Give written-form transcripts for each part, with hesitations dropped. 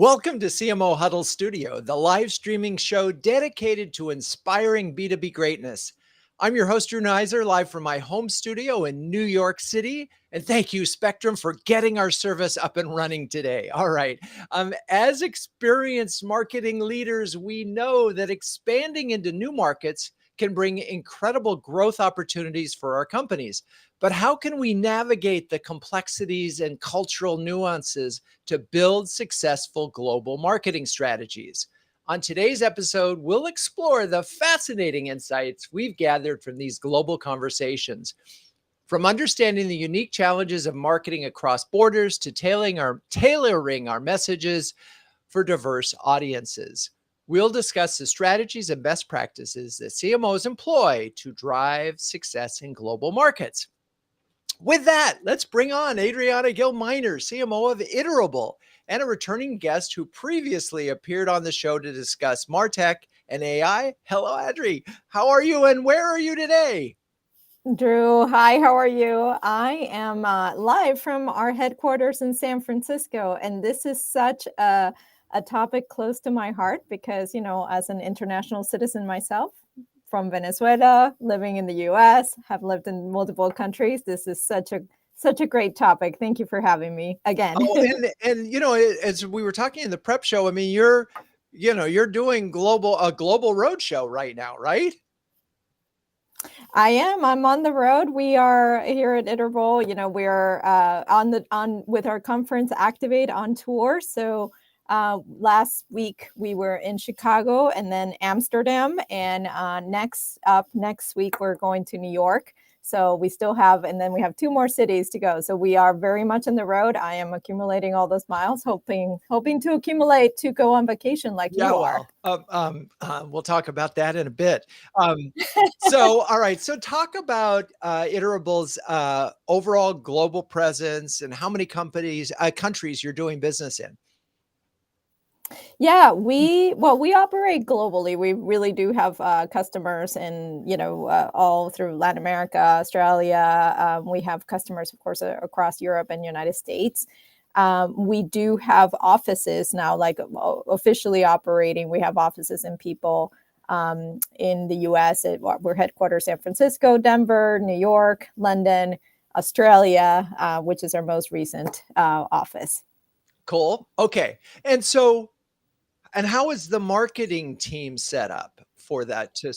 Welcome to CMO Huddles Studio, the live streaming show dedicated to inspiring B2B greatness. I'm your host, Drew Neiser, live from my home studio in New York City. And thank you, Spectrum, for getting our service up and running today. All right. As experienced marketing leaders, we know that expanding into new markets can bring incredible growth opportunities for our companies. But how can we navigate the complexities and cultural nuances to build successful global marketing strategies? On today's episode, we'll explore the fascinating insights we've gathered from these global conversations. From understanding the unique challenges of marketing across borders to tailoring our messages for diverse audiences. We'll discuss the strategies and best practices that CMOs employ to drive success in global markets. With that, let's bring on Adriana Gilminer, CMO of Iterable, and a returning guest who previously appeared on the show to discuss MarTech and AI. Hello, Adri. How are you and where are you today? Drew, hi, how are you? I am live from our headquarters in San Francisco, and this is such a topic close to my heart because, as an international citizen myself, from Venezuela, living in the US, have lived in multiple countries. This is such a great topic. Thank you for having me again. And as we were talking in the prep show, I mean, you're doing a global roadshow right now, right? I am. I'm on the road. We are here at Iterable. We're on with our conference Activate on tour. So last week we were in Chicago and then Amsterdam, and next week we're going to New York. So we still have, and then we have 2 more cities to go. So we are very much on the road. I am accumulating all those miles, hoping to accumulate to go on vacation like you are. We'll talk about that in a bit. All right. So talk about Iterable's overall global presence and how many countries you're doing business in. Yeah, we operate globally. We really do have customers in, all through Latin America, Australia. We have customers, of course, across Europe and United States. We do have offices now, like officially operating. We have offices and people in the US. We're headquartered San Francisco, Denver, New York, London, Australia, which is our most recent office. Cool. Okay. And how is the marketing team set up for that? So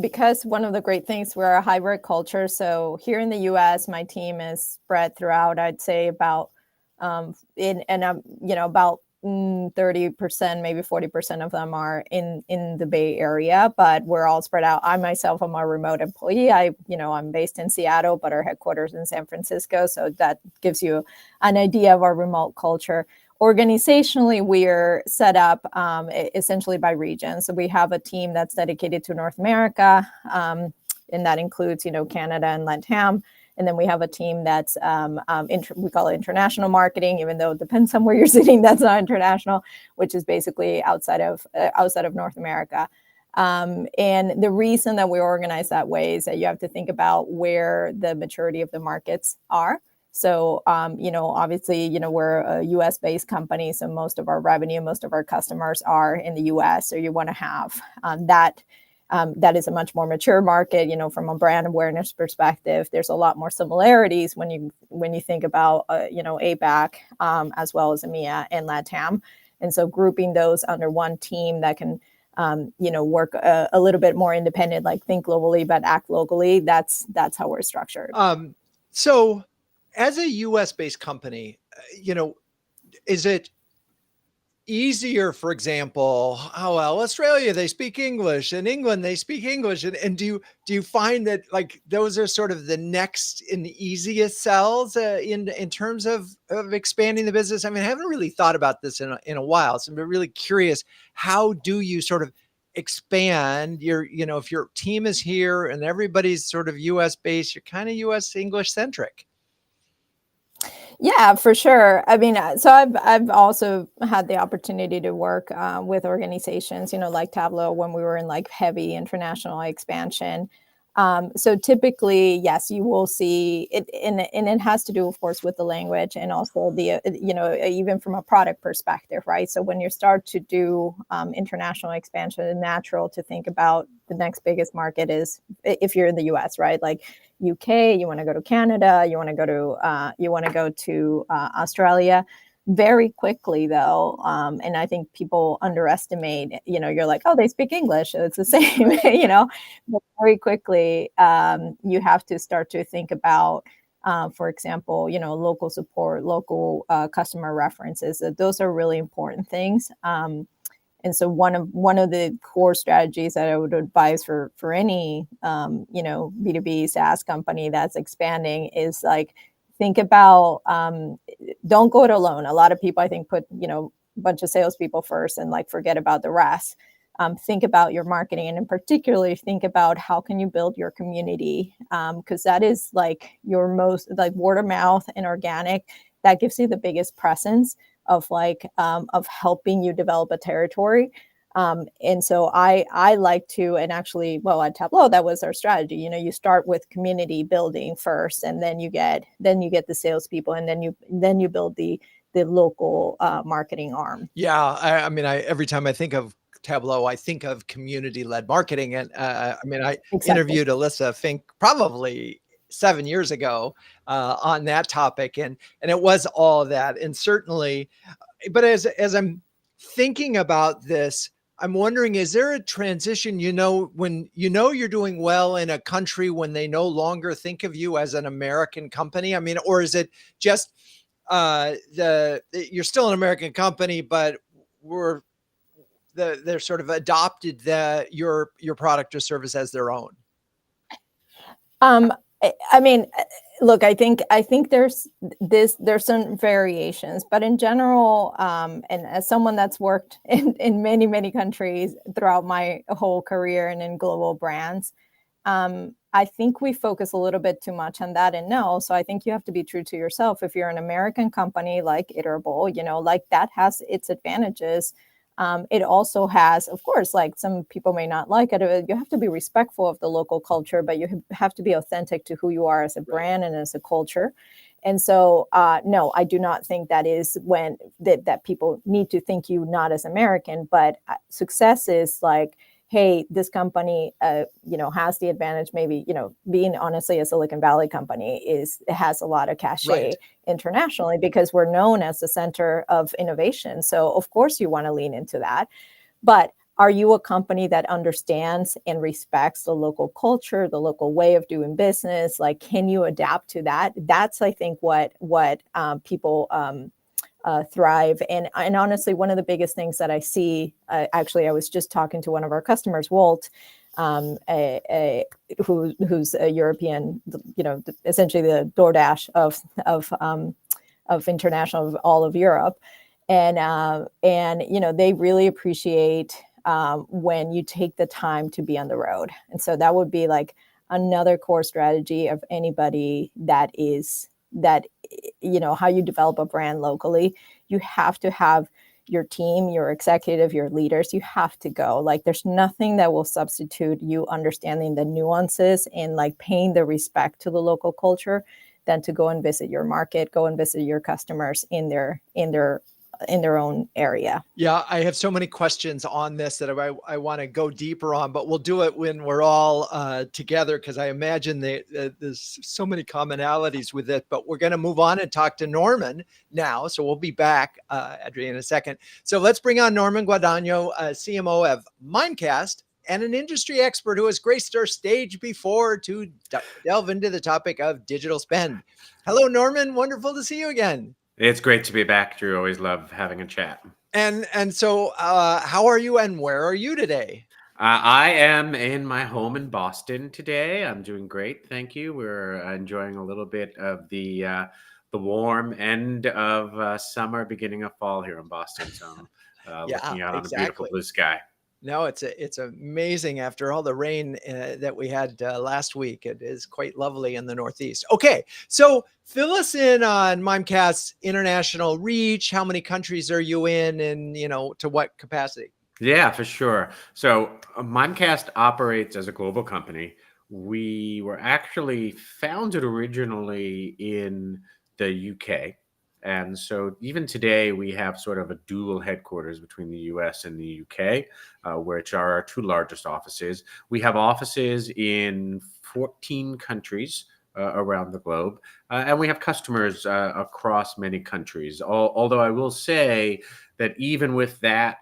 because one of the great things, we're a hybrid culture. So here in the U.S., my team is spread throughout, I'd say about, about 30%, maybe 40% of them are in the Bay Area, but we're all spread out. I myself am a remote employee. I'm based in Seattle, but our headquarters in San Francisco. So that gives you an idea of our remote culture. Organizationally, we're set up essentially by region. So we have a team that's dedicated to North America, and that includes, Canada and LATAM. And then we have a team that's, we call it international marketing, even though it depends on where you're sitting, that's not international, which is basically outside of North America. And the reason that we organize that way is that you have to think about where the maturity of the markets are. So, obviously, we're a US-based company, so most of our revenue, most of our customers are in the US. So you want to have that. That is a much more mature market, from a brand awareness perspective. There's a lot more similarities when you think about, APAC, as well as EMEA and LATAM. And so grouping those under one team that can, work a little bit more independent, like think globally, but act locally. That's how we're structured. So as a US-based company, is it easier, for example, Australia, they speak English, and England, they speak English. And do you find that like those are sort of the next and easiest sells in terms of expanding the business? I mean, I haven't really thought about this in a while. So I'm really curious, how do you sort of expand if your team is here and everybody's sort of US based, you're kind of US English centric? Yeah, for sure. I mean, so I've also had the opportunity to work with organizations, like Tableau when we were in like heavy international expansion. So typically, yes, you will see it, and it has to do, of course, with the language and also the, even from a product perspective, right? So when you start to do international expansion, it's natural to think about the next biggest market is, if you're in the US, right? Like UK, you want to go to Canada, you want to go to Australia. Very quickly, though, and I think people underestimate, you're like, oh, they speak English, it's the same, but very quickly, you have to start to think about, for example, local support, local customer references. Those are really important things. And so one of the core strategies that I would advise for any B2B SaaS company that's expanding is like, think about, don't go it alone. A lot of people, I think, put a bunch of salespeople first and like forget about the rest. Think about your marketing, and in particular, think about how can you build your community, because that is like your most, like, word of mouth and organic. That gives you the biggest presence of of helping you develop a territory. And so I like to, and actually, well, at Tableau, that was our strategy. You start with community building first, and then you get the salespeople, and then you build the local marketing arm. Yeah, I mean, every time I think of Tableau, I think of community-led marketing, and I mean, I Exactly. interviewed Alyssa Fink probably 7 years ago on that topic, and it was all that, and certainly, but as I'm thinking about this, I'm wondering, is there a transition, when you're doing well in a country when they no longer think of you as an American company? I mean, or is it just you're still an American company, but they're sort of adopted your product or service as their own? I mean, look, I think there's some variations, but in general, and as someone that's worked in many, many countries throughout my whole career and in global brands, I think we focus a little bit too much on that. And no, so I think you have to be true to yourself. If you're an American company like Iterable, like, that has its advantages. It also has, of course, like, some people may not like it. You have to be respectful of the local culture, but you have to be authentic to who you are as a brand and as a culture. And so, no, I do not think that is when that people need to think you not as American, but success is like, hey, this company, has the advantage, maybe, being honestly a Silicon Valley company has a lot of cachet. Right. Internationally, because we're known as the center of innovation. So of course you want to lean into that. But are you a company that understands and respects the local culture, the local way of doing business? Like, can you adapt to that? That's, I think, what people thrive. And honestly, one of the biggest things that I see, actually, I was just talking to one of our customers, Walt, who's a European, essentially the DoorDash of international, of all of Europe, and they really appreciate when you take the time to be on the road. And so that would be like another core strategy of anybody that how you develop a brand locally. You have to have your team, your executive, your leaders, you have to go. Like, there's nothing that will substitute you understanding the nuances and like paying the respect to the local culture than to go and visit your market, go and visit your customers in their own area. Yeah, I have so many questions on this that I want to go deeper on, but we'll do it when we're all together, because I imagine there's so many commonalities with it. But we're going to move on and talk to Norman now. So we'll be back, Adriana, in a second. So let's bring on Norman Guadagno, CMO of Mimecast, and an industry expert who has graced our stage before to delve into the topic of digital spend. Hello, Norman. Wonderful to see you again. It's great to be back, Drew. Always love having a chat. And so how are you, and where are you today? I am in my home in Boston today. I'm doing great, thank you. We're enjoying a little bit of the warm end of summer, beginning of fall here in Boston. So I'm looking out on a beautiful blue sky. No, it's amazing after all the rain that we had last week. It is quite lovely in the Northeast. Okay, so fill us in on Mimecast's international reach. How many countries are you in, and to what capacity? Yeah, for sure. So Mimecast operates as a global company. We were actually founded originally in the UK. And so even today, we have sort of a dual headquarters between the US and the UK, which are our two largest offices. We have offices in 14 countries around the globe, and we have customers across many countries. Although I will say that even with that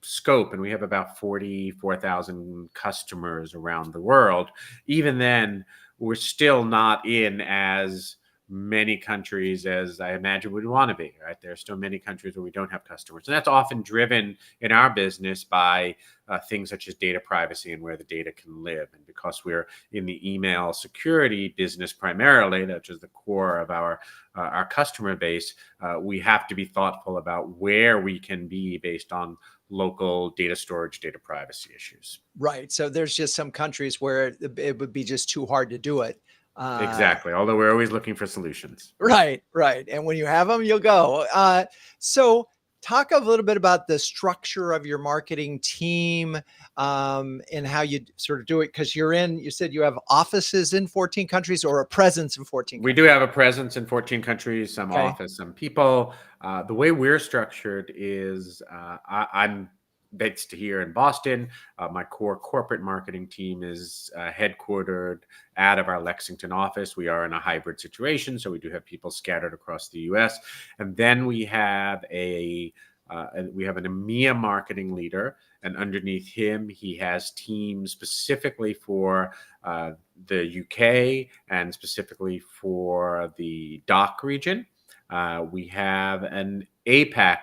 scope, and we have about 44,000 customers around the world, even then, we're still not in as many countries as I imagine we'd want to be, right? There are still many countries where we don't have customers. And that's often driven in our business by things such as data privacy and where the data can live. And because we're in the email security business primarily, which is the core of our customer base, we have to be thoughtful about where we can be based on local data storage, data privacy issues. Right. So there's just some countries where it would be just too hard to do it. Exactly. Although we're always looking for solutions. Right, right. And when you have them, you'll go. So talk a little bit about the structure of your marketing team, and how you sort of do it. Because you said you have offices in 14 countries or a presence in 14 We countries. do have a presence in 14 countries, some Okay. office, some people. The way we're structured is I'm based here in Boston. My core corporate marketing team is headquartered out of our Lexington office. We are in a hybrid situation, so we do have people scattered across the U.S. And then we have an EMEA marketing leader, and underneath him, he has teams specifically for the UK and specifically for the DACH region. We have an APAC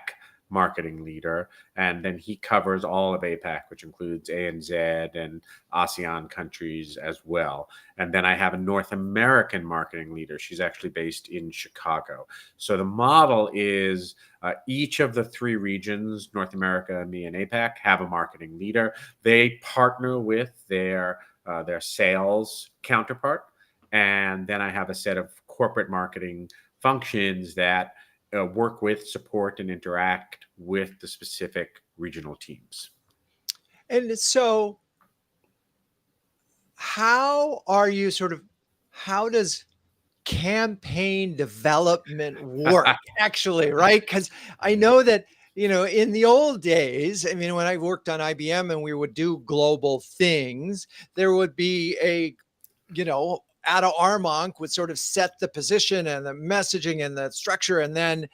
marketing leader, and then he covers all of APAC, which includes ANZ and ASEAN countries as well. And then I have a North American marketing leader. She's actually based in Chicago. So the model is each of the three regions, North America, EMEA, and APAC, have a marketing leader. They partner with their sales counterpart. And then I have a set of corporate marketing functions that work with, support, and interact with the specific regional teams. And so how does campaign development work actually, right? Because I know that, in the old days, I mean, when I worked on IBM and we would do global things, there would be Ada Armonk would sort of set the position and the messaging and the structure, and then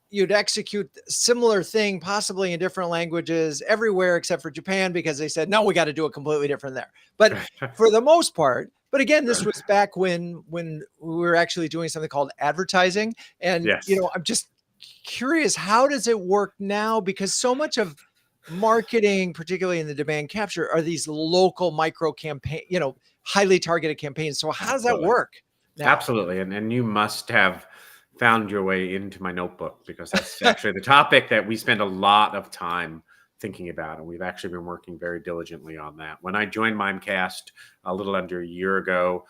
you'd execute similar thing, possibly in different languages everywhere except for Japan, because they said, no, we got to do it completely different there. But for the most part, but again, this was back when we were actually doing something called advertising. And, Yes. I'm just curious, how does it work now? Because so much of marketing, particularly in the demand capture, are these local micro campaign, highly targeted campaigns. So how does that work now? Absolutely. And you must have found your way into my notebook, because that's actually the topic that we spend a lot of time thinking about. And we've actually been working very diligently on that. When I joined Mimecast a little under a year ago,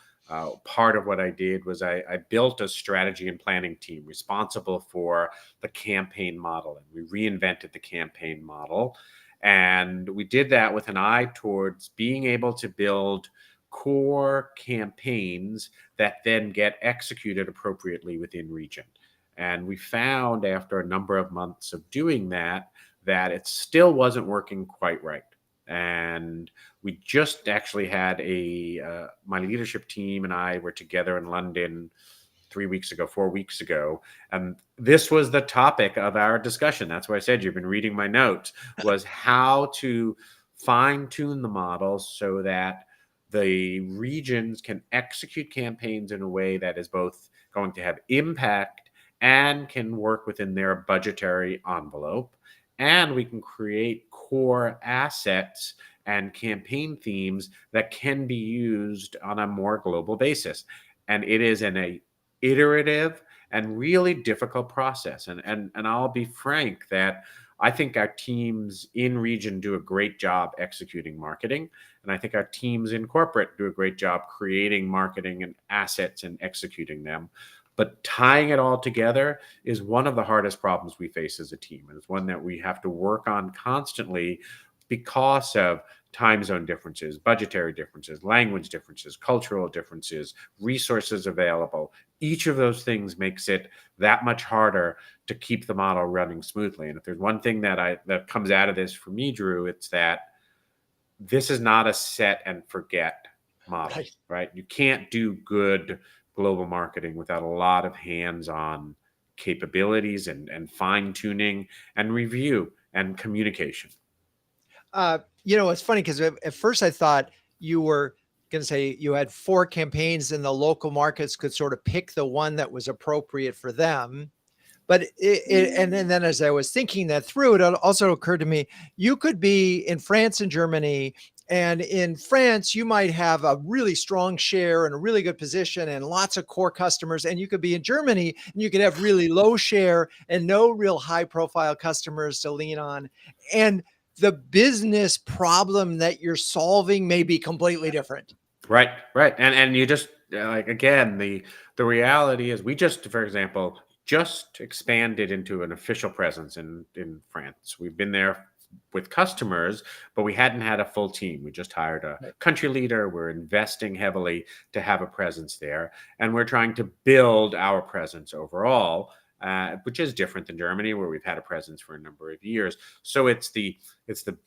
part of what I did was I built a strategy and planning team responsible for the campaign model. And we reinvented the campaign model. And we did that with an eye towards being able to build core campaigns that then get executed appropriately within region. And we found after a number of months of doing that it still wasn't working quite right. And we just actually had my leadership team and I were together in London 4 weeks ago. And this was the topic of our discussion. That's why I said you've been reading my notes, was how to fine tune the model so that the regions can execute campaigns in a way that is both going to have impact and can work within their budgetary envelope. And we can create core assets and campaign themes that can be used on a more global basis. And it is an iterative and really difficult process. And I'll be frank that I think our teams in region do a great job executing marketing. And I think our teams in corporate do a great job creating marketing and assets and executing them. But tying it all together is one of the hardest problems we face as a team. And it's one that we have to work on constantly because of time zone differences, budgetary differences, language differences, cultural differences, resources available. Each of those things makes it that much harder to keep the model running smoothly. And if there's one thing that comes out of this for me, Drew, it's that this is not a set and forget model, right? You can't do good global marketing without a lot of hands-on capabilities and fine-tuning and review and communication. It's funny because at first I thought you were going to say you had 4 campaigns and the local markets could sort of pick the one that was appropriate for them. But and then as I was thinking that through, it also occurred to me, you could be in France and Germany, and in France, you might have a really strong share and a really good position and lots of core customers. And you could be in Germany and you could have really low share and no real high profile customers to lean on. And the business problem that you're solving may be completely different. Right. And you just again, the reality is we just, for example, just expanded into an official presence in France. We've been there with customers, but we hadn't had a full team. We just hired a country leader. We're investing heavily to have a presence there, and we're trying to build our presence overall, which is different than Germany, where we've had a presence for a number of years. So it's the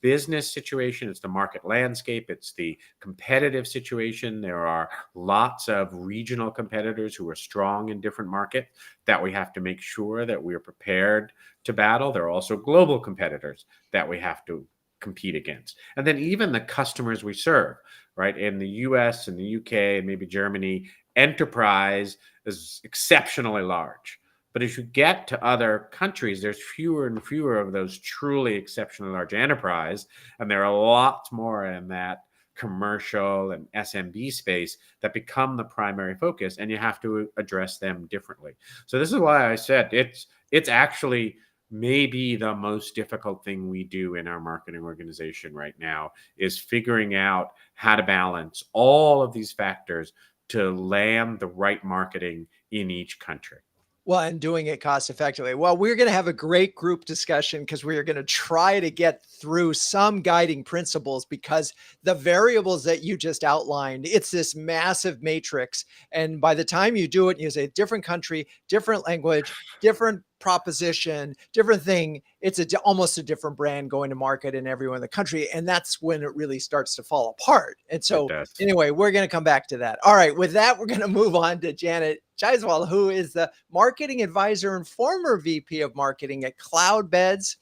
business situation, it's the market landscape, it's the competitive situation. There are lots of regional competitors who are strong in different markets that we have to make sure that we're prepared to battle. There are also global competitors that we have to compete against. And then even the customers we serve, right? In the US and the UK, maybe Germany, enterprise is exceptionally large. But as you get to other countries, there's fewer and fewer of those truly exceptionally large enterprise. And there are lots more in that commercial and SMB space that become the primary focus, and you have to address them differently. So this is why I said it's actually maybe the most difficult thing we do in our marketing organization right now is figuring out how to balance all of these factors to land the right marketing in each country. Well, and doing it cost effectively. Well, we're going to have a great group discussion because we are going to try to get through some guiding principles, because the variables that you just outlined, it's this massive matrix. And by the time you do it, you say different country, different language, different proposition, different thing. It's almost a different brand going to market in everyone in the country. And that's when it really starts to fall apart. And so anyway, we're going to come back to that. All right. With that, we're going to move on to Janet Jaiswal, who is the marketing advisor and former VP of marketing at Cloudbeds.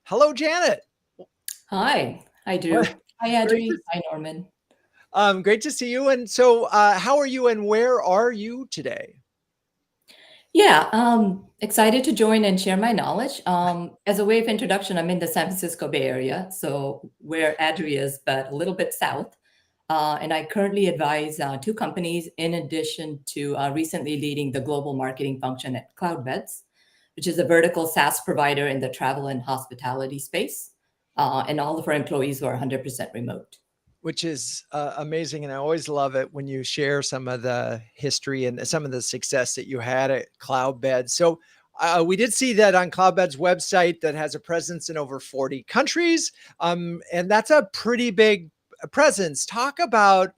Hello, Janet. Hi, Drew. Hi, Adri. Hi, Norman. Great to see you. And so how are you and where are you today? Yeah, excited to join and share my knowledge. As a way of introduction, I'm in the San Francisco Bay Area, so where Adri is, but a little bit south. And I currently advise 2 companies in addition to recently leading the global marketing function at Cloudbeds, which is a vertical SaaS provider in the travel and hospitality space. And all of our employees are 100% remote. Which is amazing. And I always love it when you share some of the history and some of the success that you had at Cloudbeds. So we did see that on Cloudbeds' website that has a presence in over 40 countries. And that's a pretty big presence. Talk about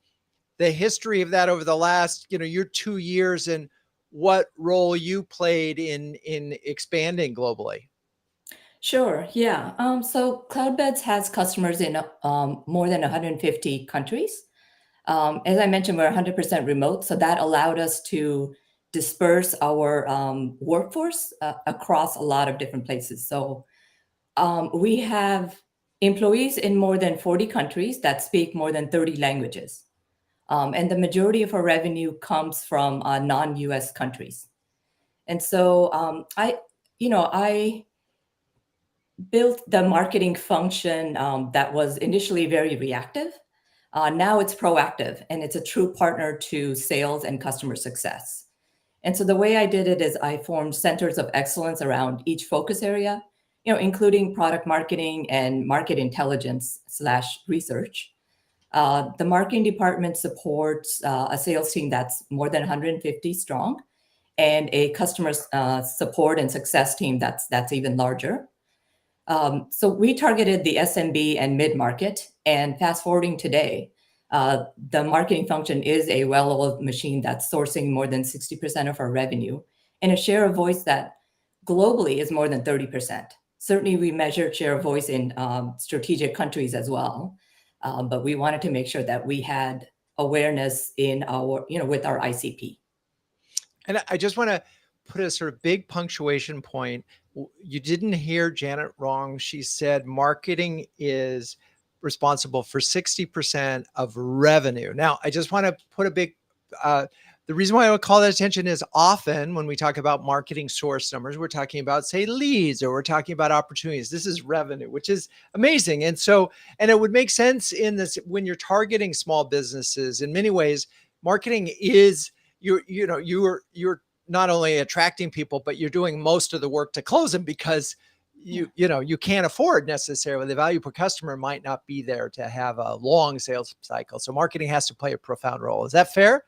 the history of that over the last, your 2 years and what role you played in expanding globally. Sure. Yeah. So Cloudbeds has customers in more than 150 countries. As I mentioned, we're 100% remote, so that allowed us to disperse our workforce across a lot of different places. So we have employees in more than 40 countries that speak more than 30 languages. And the majority of our revenue comes from non-US countries. And so I built the marketing function that was initially very reactive. Now it's proactive, and it's a true partner to sales and customer success. And so the way I did it is I formed centers of excellence around each focus area, including product marketing and market intelligence/research. The marketing department supports a sales team that's more than 150 strong, and a customer support and success team that's even larger. So we targeted the SMB and mid-market, and fast forwarding today, the marketing function is a well-oiled machine that's sourcing more than 60% of our revenue and a share of voice that globally is more than 30%. Certainly we measured share of voice in strategic countries as well, but we wanted to make sure that we had awareness in our, with our ICP. And I just want to put a sort of big punctuation point. You didn't hear Janet wrong. She said marketing is responsible for 60% of revenue. Now, I just want to put a big, the reason why I would call that attention is often when we talk about marketing source numbers, we're talking about, say, leads, or we're talking about opportunities. This is revenue, which is amazing. And so, and it would make sense in this when you're targeting small businesses. In many ways, marketing is you're not only attracting people, but you're doing most of the work to close them, because you can't afford necessarily, the value per customer might not be there to have a long sales cycle. So marketing has to play a profound role. Is that fair?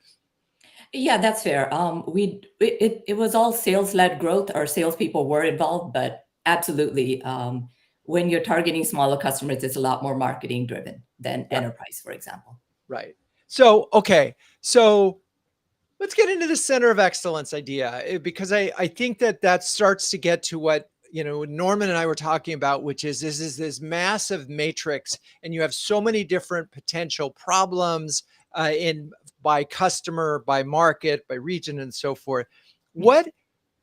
Yeah, that's fair. It was all sales-led growth. Our salespeople were involved, but absolutely, when you're targeting smaller customers, it's a lot more marketing driven than enterprise, for example. Right. So, okay. So let's get into the center of excellence idea, because I think that starts to get to what, Norman and I were talking about, which is this massive matrix, and you have so many different potential problems by customer, by market, by region, and so forth. What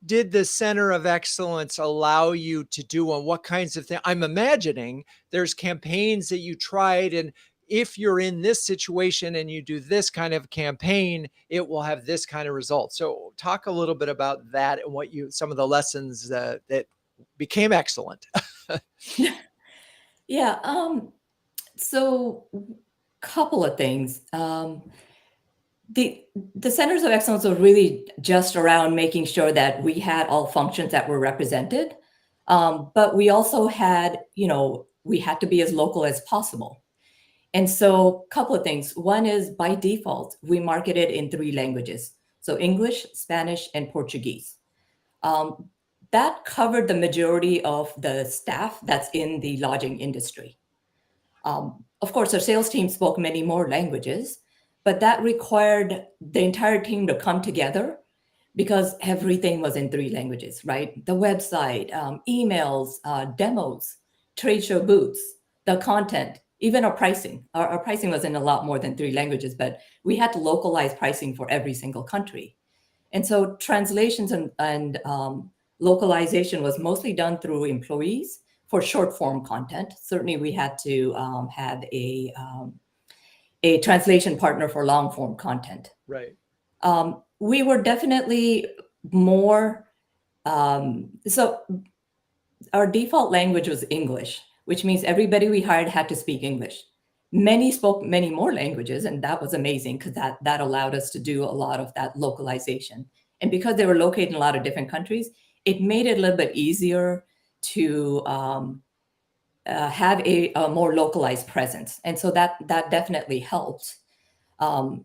did the center of excellence allow you to do, and what kinds of things? I'm imagining there's campaigns that you tried, and if you're in this situation and you do this kind of campaign, it will have this kind of result. So talk a little bit about that and some of the lessons that became excellent. Yeah. So couple of things. The centers of excellence were really just around making sure that we had all functions that were represented. But we also had, we had to be as local as possible. And so a couple of things. One is, by default, we marketed in 3 languages. So English, Spanish, and Portuguese. That covered the majority of the staff that's in the lodging industry. Of course, our sales team spoke many more languages, but that required the entire team to come together because everything was in 3 languages, right? The website, emails, demos, trade show booths, the content, even our pricing. Our pricing was in a lot more than 3 languages, but we had to localize pricing for every single country. And so translations and localization was mostly done through employees for short form content. Certainly we had to have a translation partner for long form content. Right. We were definitely more, so our default language was English, which means everybody we hired had to speak English. Many spoke many more languages, and that was amazing because that allowed us to do a lot of that localization. And because they were located in a lot of different countries, it made it a little bit easier to have a more localized presence. And so that definitely helped. But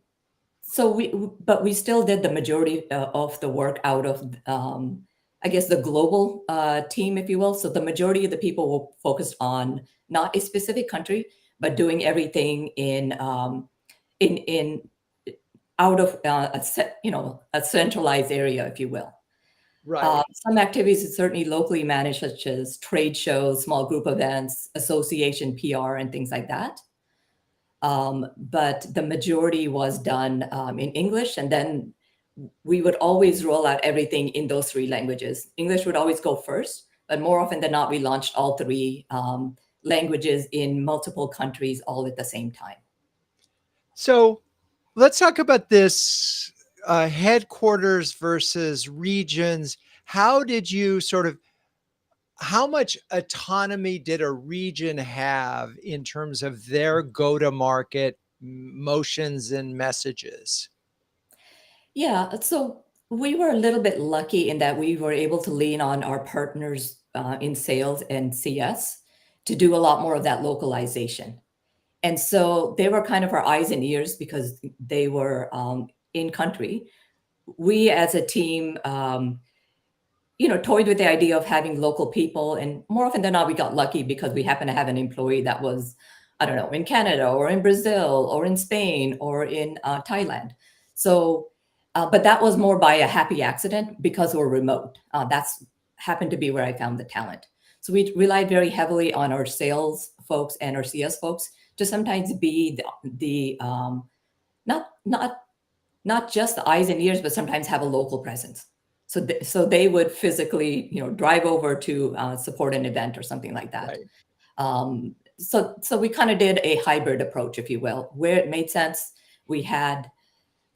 we still did the majority of the work out of, I guess, the global team, if you will. So the majority of the people were focused on not a specific country, but doing everything in out of a centralized area, if you will. Right. Some activities are certainly locally managed, such as trade shows, small group events, association PR, and things like that. But the majority was done in English, and then we would always roll out everything in those 3 languages. English would always go first, but more often than not, we launched all 3 languages in multiple countries all at the same time. So let's talk about this headquarters versus regions. How did you how much autonomy did a region have in terms of their go-to-market motions and messages? Yeah, so we were a little bit lucky in that we were able to lean on our partners in sales and CS to do a lot more of that localization. And so they were kind of our eyes and ears because they were in country. We as a team toyed with the idea of having local people. And more often than not, we got lucky because we happen to have an employee that was, I don't know, in Canada or in Brazil or in Spain or in Thailand. So, but that was more by a happy accident because we're remote. That's happened to be where I found the talent. So we relied very heavily on our sales folks and our CS folks to sometimes be the not just the eyes and ears, but sometimes have a local presence. So they would physically, drive over to support an event or something like that. Right. So we kind of did a hybrid approach, if you will, where it made sense. We had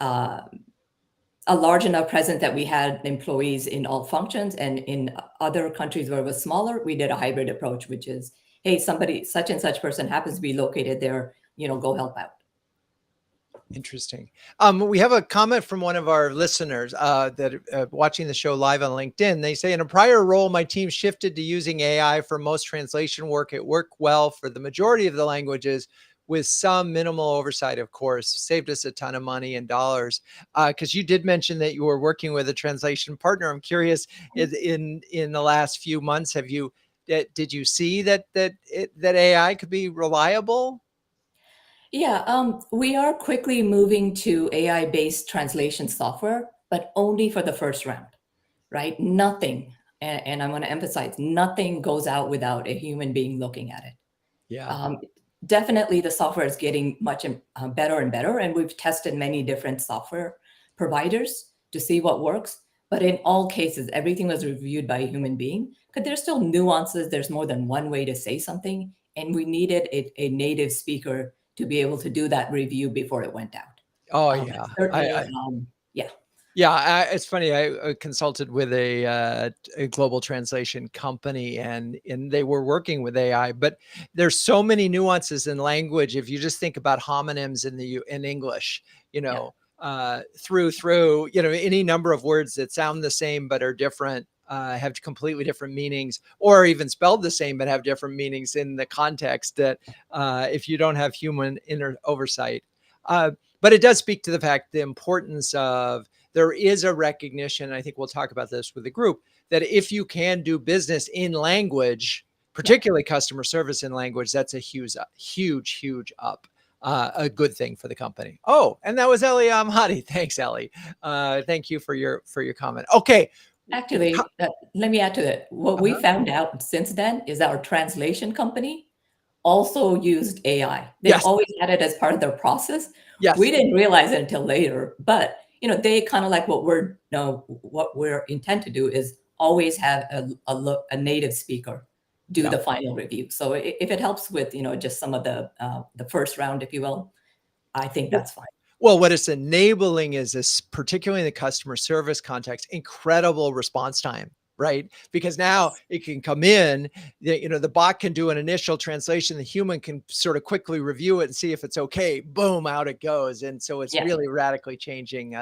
a large enough presence that we had employees in all functions, and in other countries where it was smaller, we did a hybrid approach, which is, hey, somebody, such and such person happens to be located there, go help out. Interesting. We have a comment from one of our listeners that watching the show live on LinkedIn. They say, in a prior role, my team shifted to using AI for most translation work. It worked well for the majority of the languages with some minimal oversight, of course. Saved us a ton of money and dollars. Because you did mention that you were working with a translation partner. I'm curious, in the last few months, did you see that AI could be reliable? Yeah, we are quickly moving to AI-based translation software, but only for the first round, right? Nothing, and I'm going to emphasize, nothing goes out without a human being looking at it. Yeah. Definitely the software is getting much better and better, and we've tested many different software providers to see what works. But in all cases, everything was reviewed by a human being, because there's still nuances. There's more than one way to say something, and we needed a native speaker to be able to do that review before it went out. Oh, yeah. Certainly, yeah. Yeah, it's funny. I consulted with a global translation company, and they were working with AI. But there's so many nuances in language. If you just think about homonyms in English, through any number of words that sound the same but are different, have completely different meanings, or even spelled the same but have different meanings in the context. That if you don't have human oversight, but it does speak to the fact, the importance of. There is a recognition, I think we'll talk about this with the group, that if you can do business in language, particularly customer service in language, that's a huge up, a good thing for the company. Oh, and that was Ellie Amhadi. Thanks, Ellie. Thank you for your comment. Okay. Actually, let me add to that. What we found out since then is our translation company also used AI. They've always had it as part of their process. Yes. We didn't realize it until later, but they kind of like what we're intent to do is always have a native speaker do the final review. So if it helps with just some of the first round, if you will, I think that's fine. Well, what it's enabling is this, particularly in the customer service context, incredible response time, right? Because now it can come in, the bot can do an initial translation. The human can sort of quickly review it and see if it's okay. Boom, out it goes. And so it's really radically changing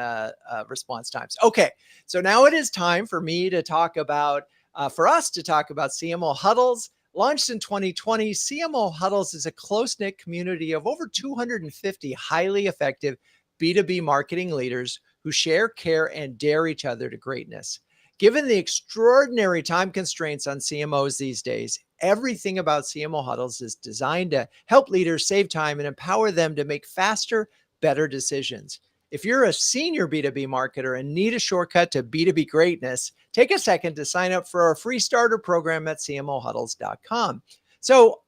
response times. Okay, so now it is time for me to talk about, for us to talk about CMO Huddles. Launched in 2020, CMO Huddles is a close-knit community of over 250 highly effective B2B marketing leaders who share, care, and dare each other to greatness. Given the extraordinary time constraints on CMOs these days, everything about CMO Huddles is designed to help leaders save time and empower them to make faster, better decisions. If you're a senior B2B marketer and need a shortcut to B2B greatness, take a second to sign up for our free starter program at cmohuddles.com. So,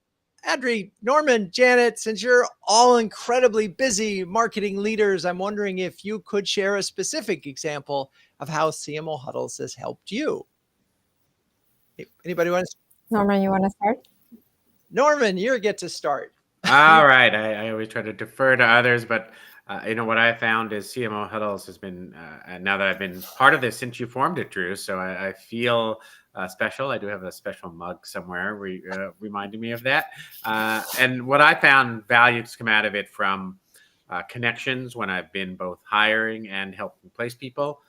Adri, Norman, Janet, since you're all incredibly busy marketing leaders, I'm wondering if you could share a specific example of how CMO Huddles has helped you. Anybody want to? Norman, you want to start? Norman, you get to start. All right. I always try to defer to others, but what I found is CMO Huddles has been, now that I've been part of this since you formed it, Drew, so I feel special. I do have a special mug somewhere reminding me of that. And what I found value has come out of it from connections when I've been both hiring and helping place people.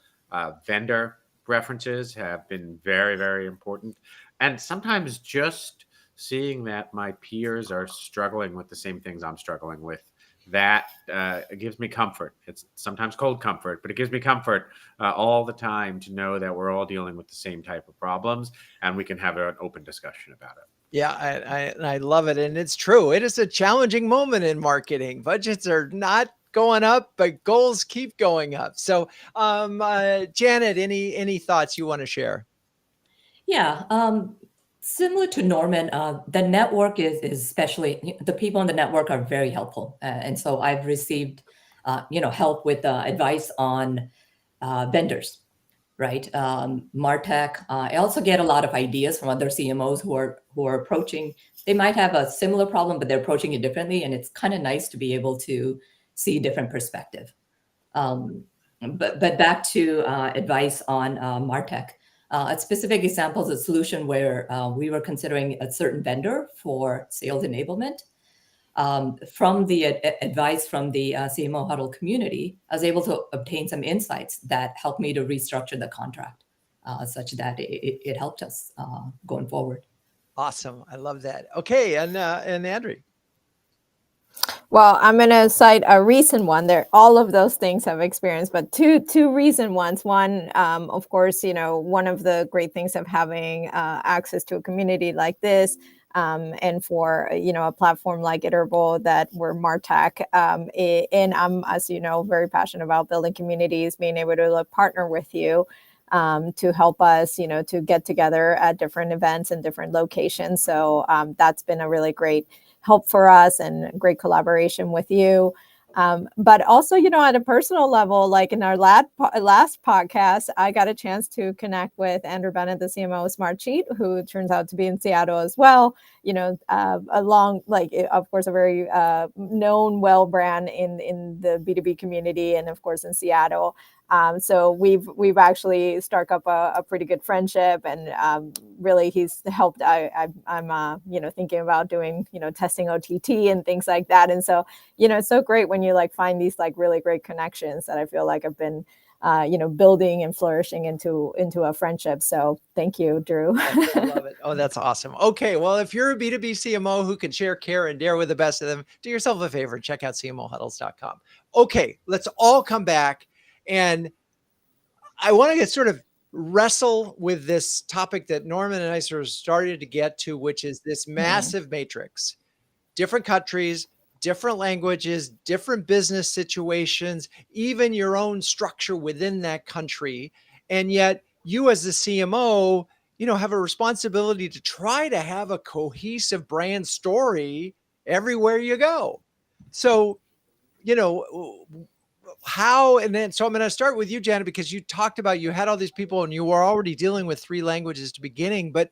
Vendor references have been very, very important. And sometimes just seeing that my peers are struggling with the same things I'm struggling with that it gives me comfort. It's sometimes cold comfort, but it gives me comfort all the time to know that we're all dealing with the same type of problems and we can have an open discussion about it. Yeah, I love it. And it's true. It is a challenging moment in marketing. Budgets are not going up, but goals keep going up. So, Janet, any thoughts you want to share? Yeah. Similar to Norman, the network is especially the people in the network are very helpful, and so I've received, help with advice on vendors, right? Martech. I also get a lot of ideas from other CMOs who are approaching. They might have a similar problem, but they're approaching it differently, and it's kind of nice to be able to see different perspective. But back to advice on Martech. A specific example is a solution where we were considering a certain vendor for sales enablement. From the advice from the CMO Huddle community, I was able to obtain some insights that helped me to restructure the contract such that it helped us going forward. Awesome. I love that. Okay. And Andrew. Well, I'm going to cite a recent one. There, all of those things have experienced, but two recent ones. One, of course, one of the great things of having access to a community like this, and for a platform like Iterable that we're Martech, and I'm, as you know, very passionate about building communities, being able to partner with you. To help us, to get together at different events and different locations. So that's been a really great help for us and great collaboration with you. But also, at a personal level, like in our last podcast, I got a chance to connect with Andrew Bennett, the CMO of Smartsheet, who turns out to be in Seattle as well. Along, of course, a very known, well brand in the B2B community, and of course in Seattle. So we've actually struck up a pretty good friendship, and really he's helped. I'm thinking about doing testing OTT and things like that, and so it's so great when you find these really great connections that I feel like have been building and flourishing into a friendship. So thank you, Drew. I love it. Oh, that's awesome. Okay, well, if you're a B2B CMO who can share, care, and dare with the best of them, do yourself a favor, check out CMOHuddles.com. Okay, let's all come back. And I want to get sort of wrestle with this topic that Norman and I sort of started to get to, which is this massive matrix, different countries, different languages, different business situations, even your own structure within that country. And yet you as the CMO, have a responsibility to try to have a cohesive brand story everywhere you go. So, how, and then, so I'm going to start with you, Janet, because you talked about, you had all these people and you were already dealing with 3 languages to beginning, but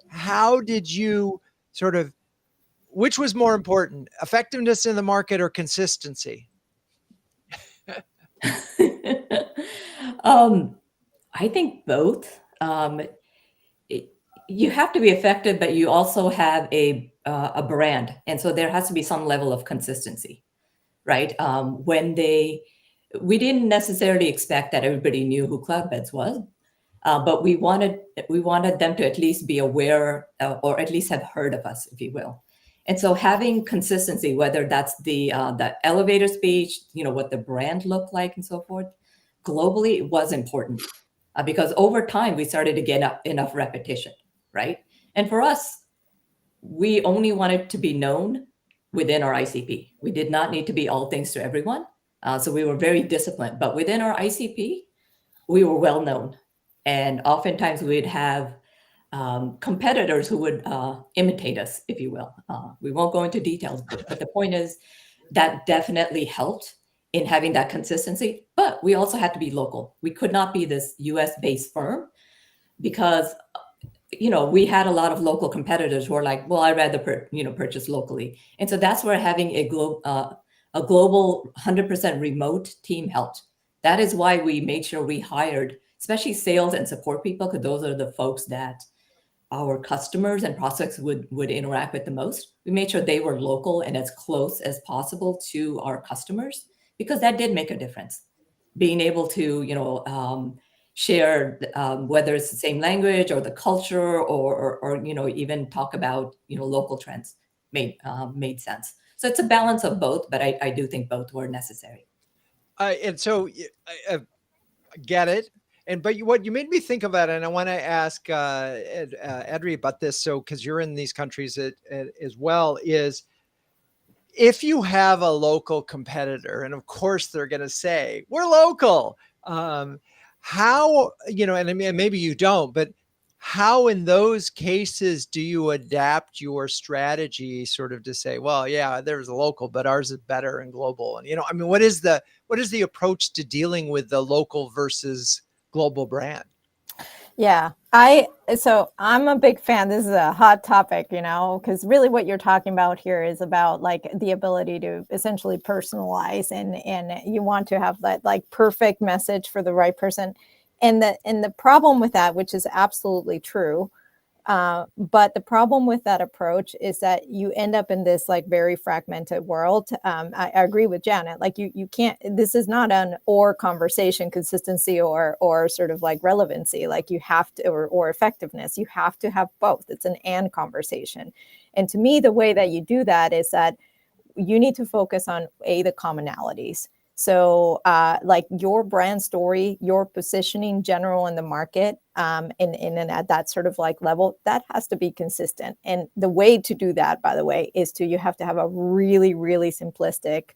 how did you sort of, which was more important, effectiveness in the market or consistency? I think both. You have to be effective, but you also have a brand, and so there has to be some level of consistency, right? We didn't necessarily expect that everybody knew who Cloudbeds was, but we wanted them to at least be aware or at least have heard of us, if you will. And so having consistency, whether that's the elevator speech, what the brand looked like and so forth, globally was important because over time we started to get enough repetition, right? And for us, we only wanted to be known within our ICP. We did not need to be all things to everyone. So we were very disciplined, but within our ICP, we were well known. And oftentimes we'd have competitors who would imitate us, if you will. We won't go into details, but the point is that definitely helped in having that consistency. But we also had to be local. We could not be this US-based firm because we had a lot of local competitors who are like, well, I'd rather purchase locally. And so that's where having a global 100% remote team helped. That is why we made sure we hired, especially sales and support people, because those are the folks that our customers and prospects would interact with the most. We made sure they were local and as close as possible to our customers, because that did make a difference. Being able to, share whether it's the same language or the culture or even talk about local trends made sense. So it's a balance of both, but I do think both were necessary. And so I get it. But what you made me think about, and I want to ask Adri about this, so because you're in these countries as well, is if you have a local competitor, and of course they're going to say we're local, how, and I mean maybe you don't, but how in those cases do you adapt your strategy sort of to say, well, yeah, there's a local, but ours is better and global? And I mean, what is the approach to dealing with the local versus global brand? Yeah, so I'm a big fan. This is a hot topic, because really what you're talking about here is about like the ability to essentially personalize, and you want to have that like perfect message for the right person. And the problem with that, which is absolutely true, but the problem with that approach is that you end up in this like very fragmented world. I agree with Janet. Like you can't. This is not an or conversation, consistency or sort of like relevancy. Like you have to or effectiveness. You have to have both. It's an and conversation. And to me, the way that you do that is that you need to focus on the commonalities. So like your brand story, your positioning general in the market, and at that sort of like level, that has to be consistent. And the way to do that, by the way, is you have to have a really, really simplistic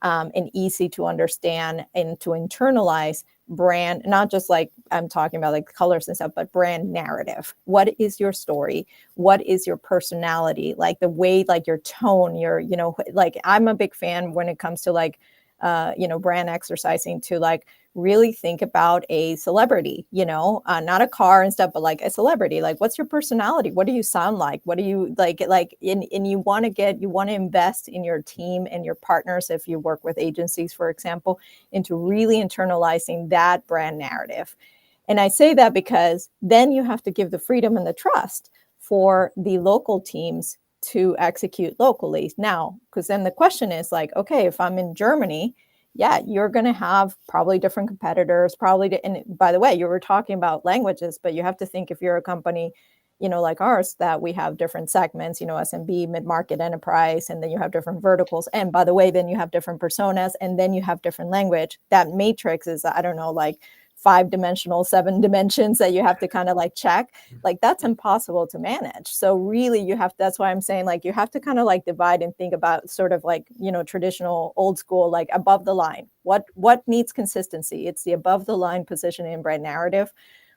and easy to understand and to internalize brand, not just like I'm talking about like colors and stuff, but brand narrative. What is your story? What is your personality? Like the way, like your tone, like I'm a big fan when it comes to like, brand exercising to like really think about a celebrity, not a car and stuff, but like a celebrity. Like, what's your personality? What do you sound like? What do you like, and you want to invest in your team and your partners, if you work with agencies, for example, into really internalizing that brand narrative. And I say that because then you have to give the freedom and the trust for the local teams to execute locally now, because then the question is like, okay, if I'm in Germany, yeah, you're going to have probably different competitors, and by the way, you were talking about languages, but you have to think if you're a company, like ours, that we have different segments, SMB, mid-market, enterprise, and then you have different verticals. And by the way, then you have different personas, and then you have different language. That matrix is, I don't know, like 5-dimensional, 7 dimensions that you have to kind of like check. Like that's impossible to manage. So really that's why I'm saying like you have to kind of like divide and think about sort of like, traditional old school, like above the line. What needs consistency? It's the above the line positioning and brand narrative.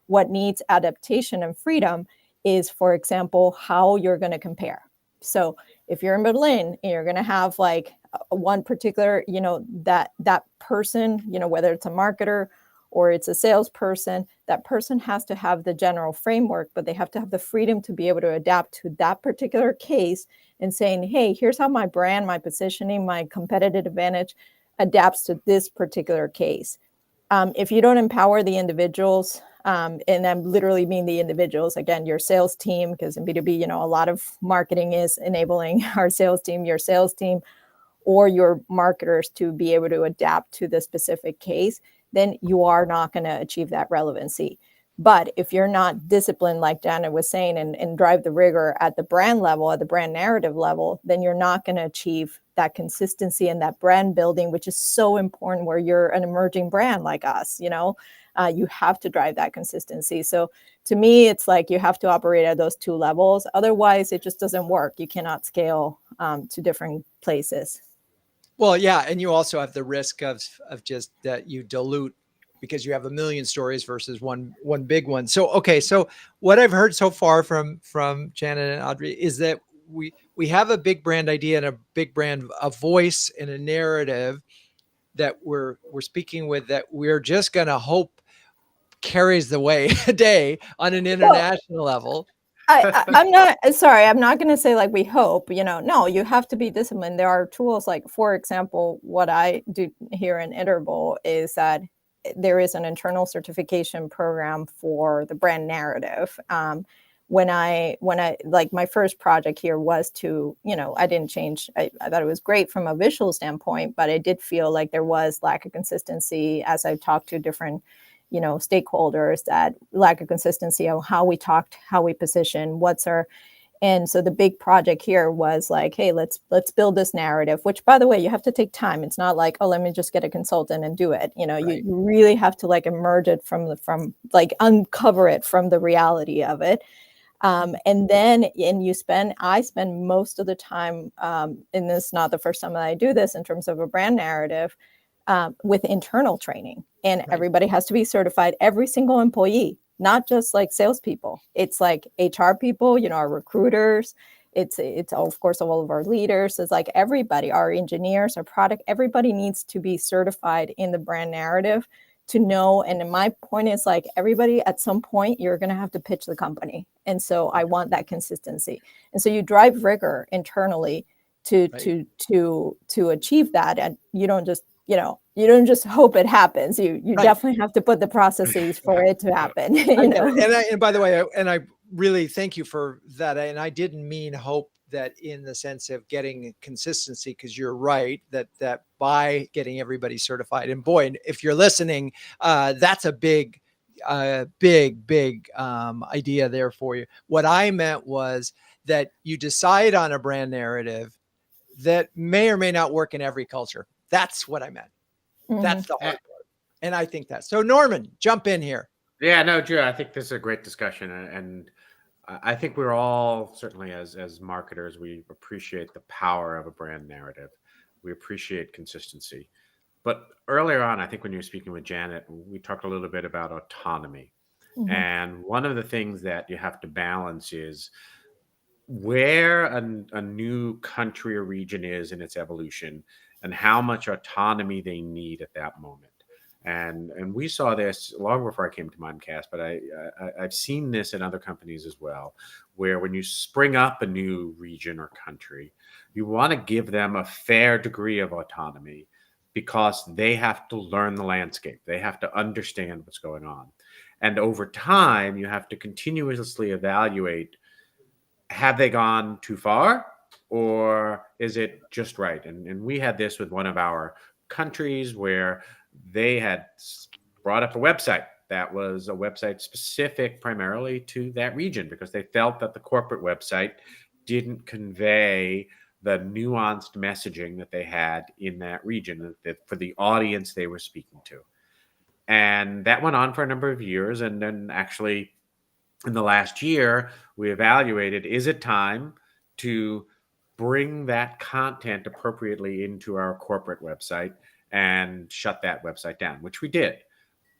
What needs adaptation and freedom is, for example, how you're going to compare. So if you're in Berlin and you're going to have like one particular, that person, whether it's a marketer or it's a salesperson, that person has to have the general framework, but they have to have the freedom to be able to adapt to that particular case and saying, hey, here's how my brand, my positioning, my competitive advantage adapts to this particular case. If you don't empower the individuals, and I literally mean the individuals, again, your sales team, because in B2B, a lot of marketing is enabling our sales team, your sales team, or your marketers to be able to adapt to the specific case, then you are not going to achieve that relevancy. But if you're not disciplined, like Janet was saying, and drive the rigor at the brand level, at the brand narrative level, then you're not going to achieve that consistency and that brand building, which is so important where you're an emerging brand like us, you have to drive that consistency. So to me, it's like you have to operate at those 2 levels. Otherwise, it just doesn't work. You cannot scale to different places. Well, yeah, and you also have the risk of just that you dilute because you have a million stories versus one big one. So, okay, so what I've heard so far from Janet and Audrey is that we have a big brand idea and a big brand, a voice and a narrative that we're speaking with, that we're just going to hope carries the way day on an international level. I'm not going to say like we hope, no, you have to be disciplined. There are tools like, for example, what I do here in Iterable is that there is an internal certification program for the brand narrative. When I like my first project here was to, I didn't change. I thought it was great from a visual standpoint, but I did feel like there was lack of consistency as I talked to different stakeholders, that lack of consistency of how we talked, how we position, what's our, And so the big project here was like, hey, let's build this narrative, which, by the way, you have to take time. It's not like, oh, let me just get a consultant and do it. Right. You really have to like emerge it from like uncover it from the reality of it. And I spend most of the time, and this is not the first time that I do this in terms of a brand narrative, with internal training. And everybody has to be certified, every single employee, not just like salespeople. It's like HR people, our recruiters. It's of course all of our leaders. It's like everybody, our engineers, our product, everybody needs to be certified in the brand narrative to know. And my point is like everybody at some point you're going to have to pitch the company. And so I want that consistency. And so you drive rigor internally to achieve that. And you don't just hope it happens. You definitely have to put the processes for it to happen. And by the way, I really thank you for that. And I didn't mean hope that in the sense of getting consistency, because you're right that by getting everybody certified, and boy, if you're listening, that's a big idea there for you. What I meant was that you decide on a brand narrative that may or may not work in every culture. That's what I meant. Mm-hmm. That's the hard part. And I think that. So Norman, jump in here. Yeah, no, Drew, I think this is a great discussion. And I think we're all, certainly as marketers, we appreciate the power of a brand narrative. We appreciate consistency. But earlier on, I think when you were speaking with Janet, we talked a little bit about autonomy. Mm-hmm. And one of the things that you have to balance is where a new country or region is in its evolution and how much autonomy they need at that moment. And we saw this long before I came to Mimecast, but I've seen this in other companies as well, where when you spring up a new region or country, you want to give them a fair degree of autonomy because they have to learn the landscape. They have to understand what's going on. And over time, you have to continuously evaluate, have they gone too far or is it just right? And we had this with one of our countries where they had brought up a website that was a website specific primarily to that region because they felt that the corporate website didn't convey the nuanced messaging that they had in that region for the audience they were speaking to. And that went on for a number of years. And then actually in the last year, we evaluated, is it time to bring that content appropriately into our corporate website and shut that website down, which we did.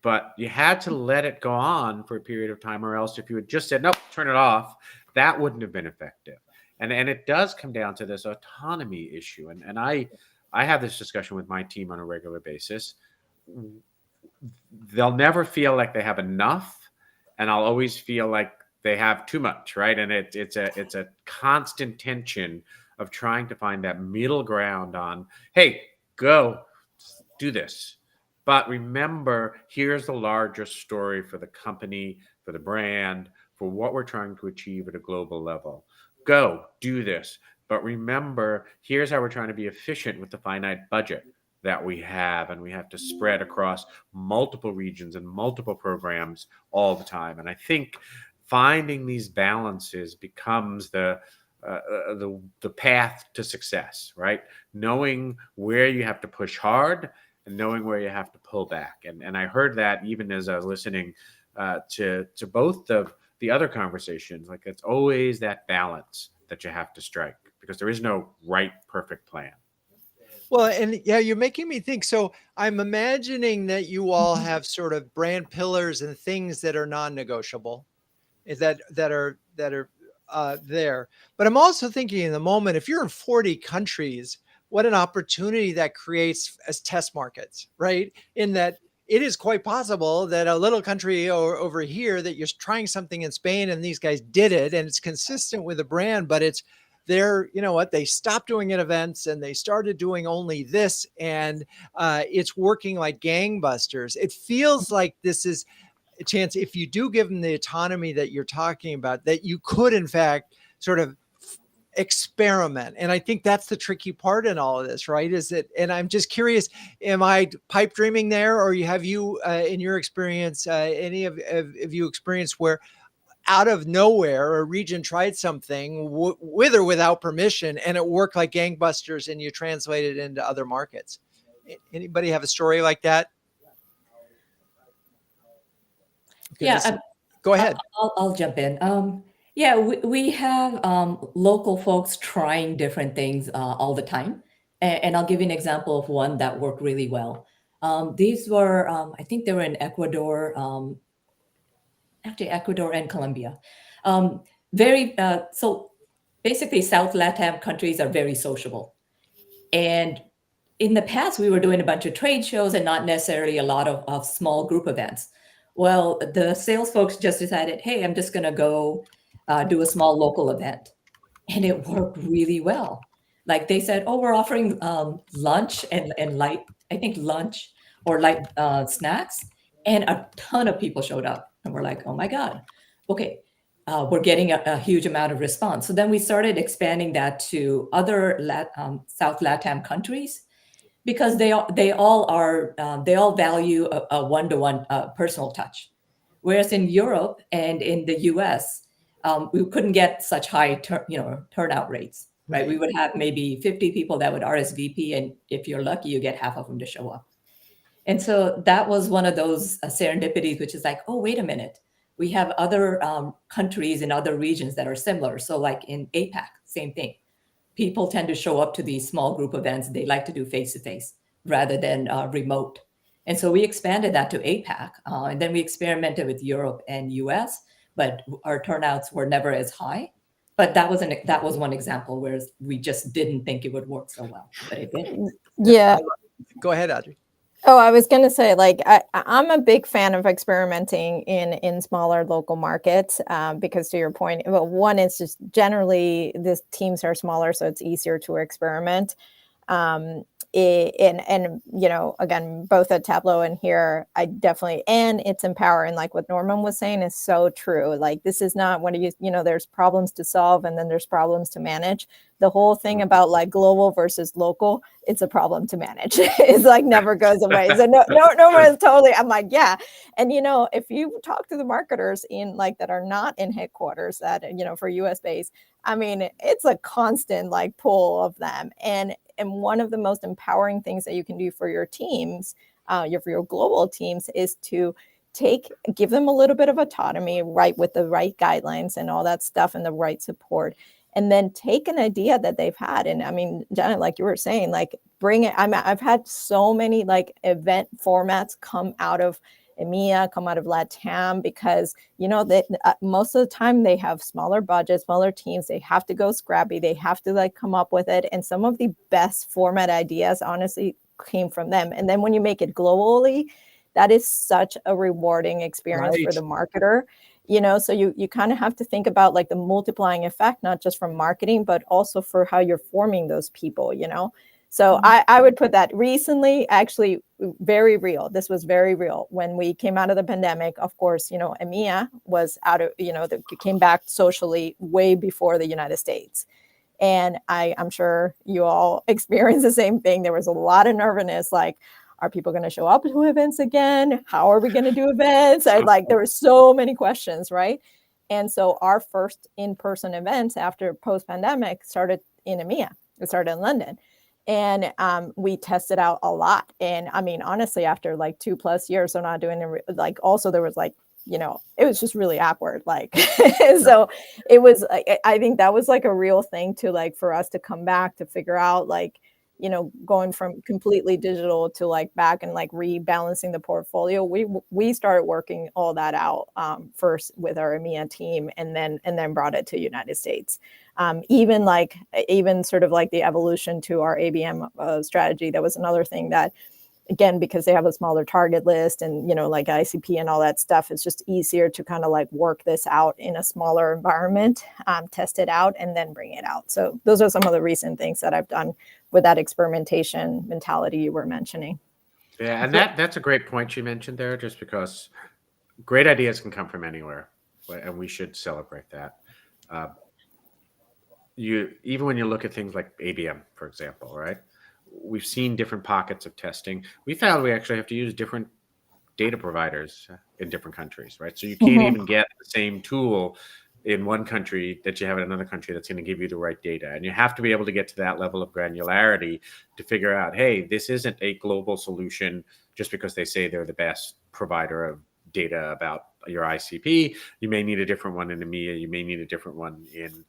But you had to let it go on for a period of time, or else if you had just said, nope, turn it off, that wouldn't have been effective. And it does come down to this autonomy issue. And I have this discussion with my team on a regular basis. They'll never feel like they have enough, and I'll always feel like they have too much, right? And it's a constant tension of trying to find that middle ground on, hey, go do this. But remember, here's the larger story for the company, for the brand, for what we're trying to achieve at a global level. Go do this. But remember, here's how we're trying to be efficient with the finite budget that we have, and we have to spread across multiple regions and multiple programs all the time. And I think finding these balances becomes the path to success, right? Knowing where you have to push hard and knowing where you have to pull back. And I heard that even as I was listening to both the other conversations, like it's always that balance that you have to strike because there is no right, perfect plan. Well, and yeah, you're making me think. So I'm imagining that you all have sort of brand pillars and things that are non-negotiable, that are there. But I'm also thinking in the moment, if you're in 40 countries, what an opportunity that creates as test markets, right? In that it is quite possible that a little country over here that you're trying something in Spain and these guys did it and it's consistent with the brand, but they stopped doing it events and they started doing only this, and it's working like gangbusters. It feels like this is a chance, if you do give them the autonomy that you're talking about, that you could in fact sort of experiment. And I think that's the tricky part in all of this, right? And I'm just curious, am I pipe dreaming there, or have you in your experience, any of you experienced where out of nowhere, a region tried something with or without permission, and it worked like gangbusters, and you translate it into other markets. Anybody have a story like that? Okay, Yeah, go ahead. I'll jump in. Yeah, we have local folks trying different things all the time. And I'll give you an example of one that worked really well. These were, I think they were in Ecuador, actually Ecuador and Colombia. So basically South LATAM countries are very sociable. And in the past, we were doing a bunch of trade shows and not necessarily a lot of small group events. Well, the sales folks just decided, hey, I'm just going to go do a small local event. And it worked really well. Like they said, oh, we're offering lunch and light, I think lunch or light snacks. And a ton of people showed up. And we're like, oh my God, okay, we're getting a huge amount of response. So then we started expanding that to other South LATAM countries, because they all value a one-to-one personal touch, whereas in Europe and in the U.S. We couldn't get such high turnout rates. Right, we would have maybe 50 people that would RSVP, and if you're lucky, you get half of them to show up. And so that was one of those serendipities, which is like, oh, wait a minute, we have other countries in other regions that are similar. So like in APAC, same thing. People tend to show up to these small group events. They like to do face-to-face rather than remote. And so we expanded that to APAC, and then we experimented with Europe and US, but our turnouts were never as high. But that was one example where we just didn't think it would work so well, but it did. Yeah. Go ahead, Audrey. Oh, I was going to say, like, I'm a big fan of experimenting in smaller local markets because, to your point, well, one is just generally the teams are smaller, so it's easier to experiment. And again, both at Tableau and here, I definitely, and it's empowering. Like what Norman was saying is so true. Like this is not what there's problems to solve and then there's problems to manage. The whole thing about like global versus local, it's a problem to manage. It's like never goes away. So no one's totally, I'm like, yeah. And, if you talk to the marketers in like that are not in headquarters that, for US based, I mean, it's a constant like pull of them. And one of the most empowering things that you can do for your teams, for your global teams, is to give them a little bit of autonomy, right, with the right guidelines and all that stuff and the right support. And then take an idea that they've had. And I mean, Janet, like you were saying, like bring it. I've had so many like event formats come out of EMEA, come out of LATAM, because, most of the time they have smaller budgets, smaller teams. They have to go scrappy. They have to like come up with it. And some of the best format ideas, honestly, came from them. And then when you make it globally, that is such a rewarding experience for the marketer. So you kind of have to think about like the multiplying effect, not just from marketing, but also for how you're forming those people, So I would put that recently, actually very real. This was very real. When we came out of the pandemic, of course, EMEA was out of, came back socially way before the United States. And I'm sure you all experienced the same thing. There was a lot of nervousness, like, are people going to show up to events again? How are we going to do events? There were so many questions, right? And so our first in-person events after post-pandemic started in EMEA. It started in London. And we tested out a lot. And I mean, honestly, after like 2+ years of not doing it, also there was like, it was just really awkward. So it was, I think that was like a real thing to like, for us to come back to figure out like, going from completely digital to like back and like rebalancing the portfolio. We started working all that out first with our EMEA team and then brought it to United States. Even sort of like the evolution to our ABM strategy. That was another thing that, again, because they have a smaller target list and, like ICP and all that stuff, it's just easier to kind of like work this out in a smaller environment, test it out and then bring it out. So those are some of the recent things that I've done with that experimentation mentality you were mentioning. Yeah, and that's a great point you mentioned there, just because great ideas can come from anywhere, and we should celebrate that. Even when you look at things like ABM, for example, right? We've seen different pockets of testing. We found we actually have to use different data providers in different countries, right? So you can't even get the same tool in one country that you have in another country that's going to give you the right data. And you have to be able to get to that level of granularity to figure out, hey, this isn't a global solution just because they say they're the best provider of data about your ICP. You may need a different one in EMEA. You may need a different one in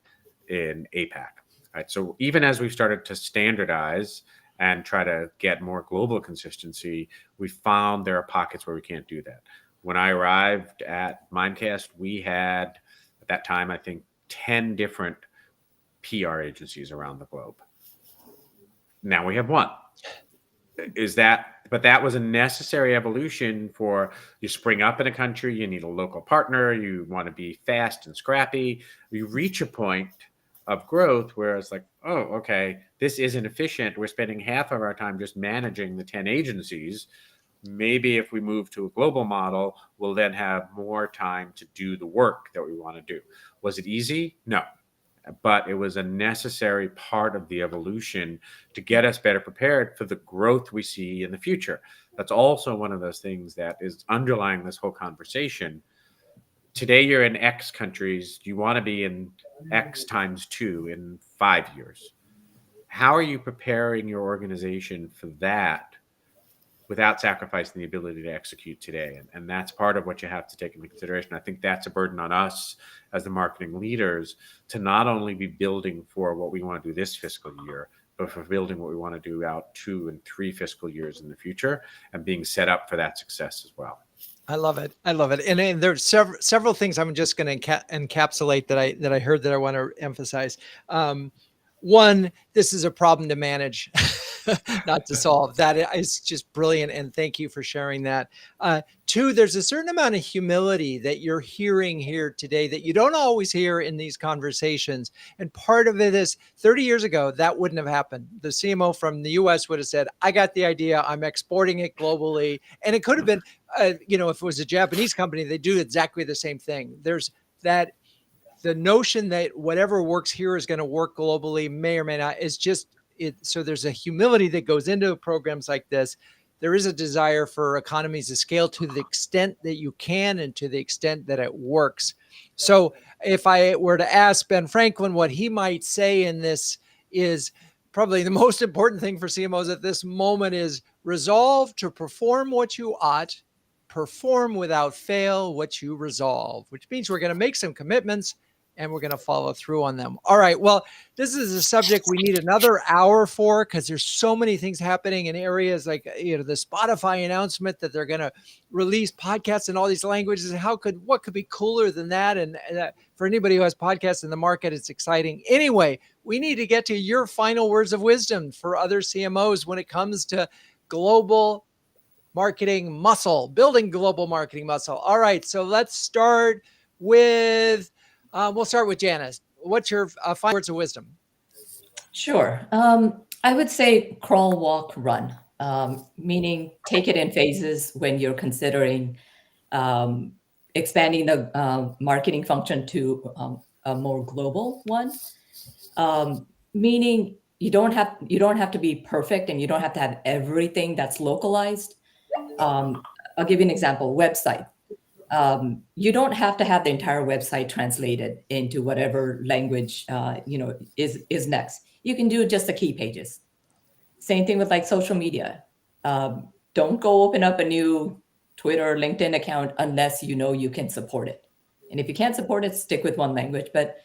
APAC. Right? So even as we've started to standardize and try to get more global consistency, we found there are pockets where we can't do that. When I arrived at Mimecast, we had, at that time, I think 10 different PR agencies around the globe. Now we have one. But that was a necessary evolution for you spring up in a country, you need a local partner, you want to be fast and scrappy. You reach a point of growth where it's like, oh, okay, this isn't efficient. We're spending half of our time just managing the 10 agencies. Maybe if we move to a global model, we'll then have more time to do the work that we want to do. Was it easy? No. But it was a necessary part of the evolution to get us better prepared for the growth we see in the future. That's also one of those things that is underlying this whole conversation. Today, you're in X countries. You want to be in X times 2 in 5 years. How are you preparing your organization for that without sacrificing the ability to execute today? And that's part of what you have to take into consideration. I think that's a burden on us as the marketing leaders to not only be building for what we want to do this fiscal year, but for building what we want to do out 2 and 3 fiscal years in the future and being set up for that success as well. I love it. I love it. And there's several things I'm just going to encapsulate that I heard that I want to emphasize. One, this is a problem to manage, not to solve. That is just brilliant. And thank you for sharing that. 2, there's a certain amount of humility that you're hearing here today that you don't always hear in these conversations. And part of it is 30 years ago, that wouldn't have happened. The CMO from the US would have said, I got the idea. I'm exporting it globally. And it could have been, if it was a Japanese company, they do exactly the same thing. There's that. The notion that whatever works here is going to work globally may or may not is just it. So there's a humility that goes into programs like this. There is a desire for economies of scale to the extent that you can and to the extent that it works. So if I were to ask Ben Franklin what he might say in this is probably the most important thing for CMOs at this moment is resolve to perform what you ought, perform without fail what you resolve, which means we're going to make some commitments and we're going to follow through on them. All right. Well, this is a subject we need another hour for because there's so many things happening in areas like, the Spotify announcement that they're going to release podcasts in all these languages. What could be cooler than that? And for anybody who has podcasts in the market, it's exciting. Anyway, we need to get to your final words of wisdom for other CMOs when it comes to global marketing muscle, building global marketing muscle. All right. So let's start with, we'll start with Janice. What's your final words of wisdom? Sure. I would say crawl, walk, run, meaning take it in phases when you're considering expanding the marketing function to a more global one. Meaning you don't have to be perfect and you don't have to have everything that's localized. I'll give you an example, website. You don't have to have the entire website translated into whatever language, is next. You can do just the key pages. Same thing with like social media. Don't go open up a new Twitter or LinkedIn account unless you can support it. And if you can't support it, stick with one language. But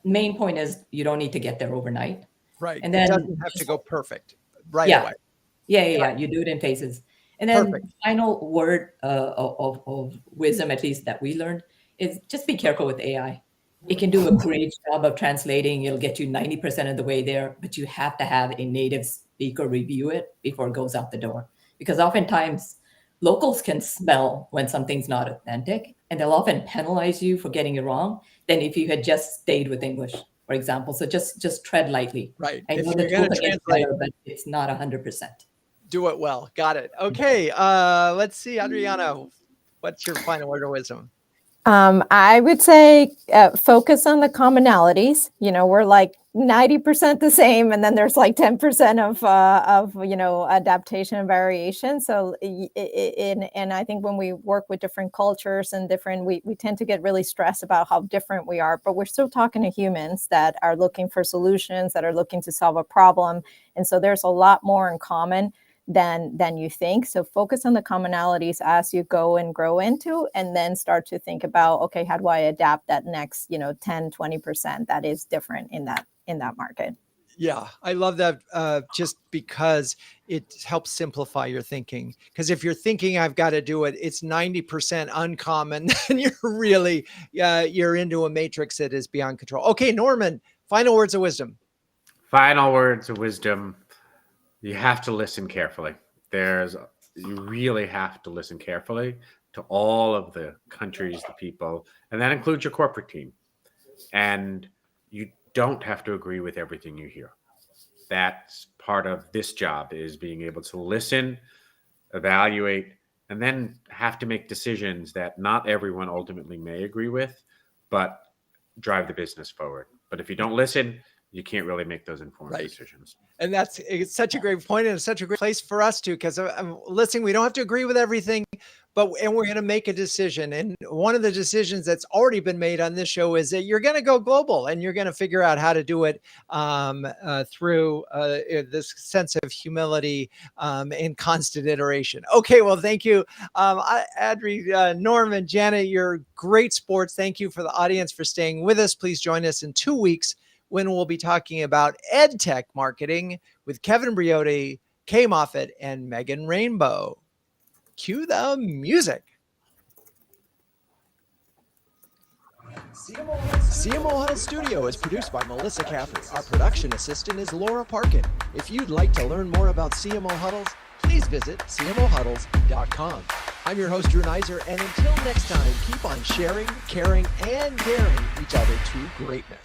main point is you don't need to get there overnight. Right. And then it doesn't have to go perfect right away. Yeah. You do it in phases. And then final word of wisdom, at least that we learned, is just be careful with AI. It can do a great job of translating. It'll get you 90% of the way there, but you have to have a native speaker review it before it goes out the door. Because oftentimes locals can smell when something's not authentic, and they'll often penalize you for getting it wrong than if you had just stayed with English, for example. So just tread lightly. Right. I know the tool gets better, but it's not 100%. Do it well. Got it. Okay. Let's see, Adriana, what's your final word of wisdom? I would say focus on the commonalities. We're like 90% the same, and then there's like 10% of adaptation and variation. So, and I think when we work with different cultures and we tend to get really stressed about how different we are, but we're still talking to humans that are looking for solutions, that are looking to solve a problem, and so there's a lot more in common than you think. So focus on the commonalities as you go and grow into, and then start to think about, okay, how do I adapt that next 10, 20% that is different in that market. Yeah, I love that, just because it helps simplify your thinking. Because if you're thinking I've got to do it, it's 90% uncommon, and you're into a matrix that is beyond control. Okay, Norman, final words of wisdom. Final words of wisdom. You have to listen carefully. You really have to listen carefully to all of the countries, the people, and that includes your corporate team. And you don't have to agree with everything you hear. That's part of this job, is being able to listen, evaluate, and then have to make decisions that not everyone ultimately may agree with, but drive the business forward. But if you don't listen, you can't really make those informed decisions. And it's such a great point, and it's such a great place for us to, because I'm listening. We don't have to agree with everything, and we're going to make a decision. And one of the decisions that's already been made on this show is that you're going to go global, and you're going to figure out how to do it through this sense of humility and constant iteration. Okay, well, thank you, Adri, Norman, Janet. You're great sports. Thank you for the audience for staying with us. Please join us in 2 weeks when we'll be talking about ed tech marketing with Kevin Briotti, Kay Moffitt, and Megan Rainbow. Cue the music. CMO Huddles Studio is produced by Melissa Caffrey. Our production assistant is Laura Parkin. If you'd like to learn more about CMO Huddles, please visit cmohuddles.com. I'm your host, Drew Neiser, and until next time, keep on sharing, caring, and daring each other to greatness.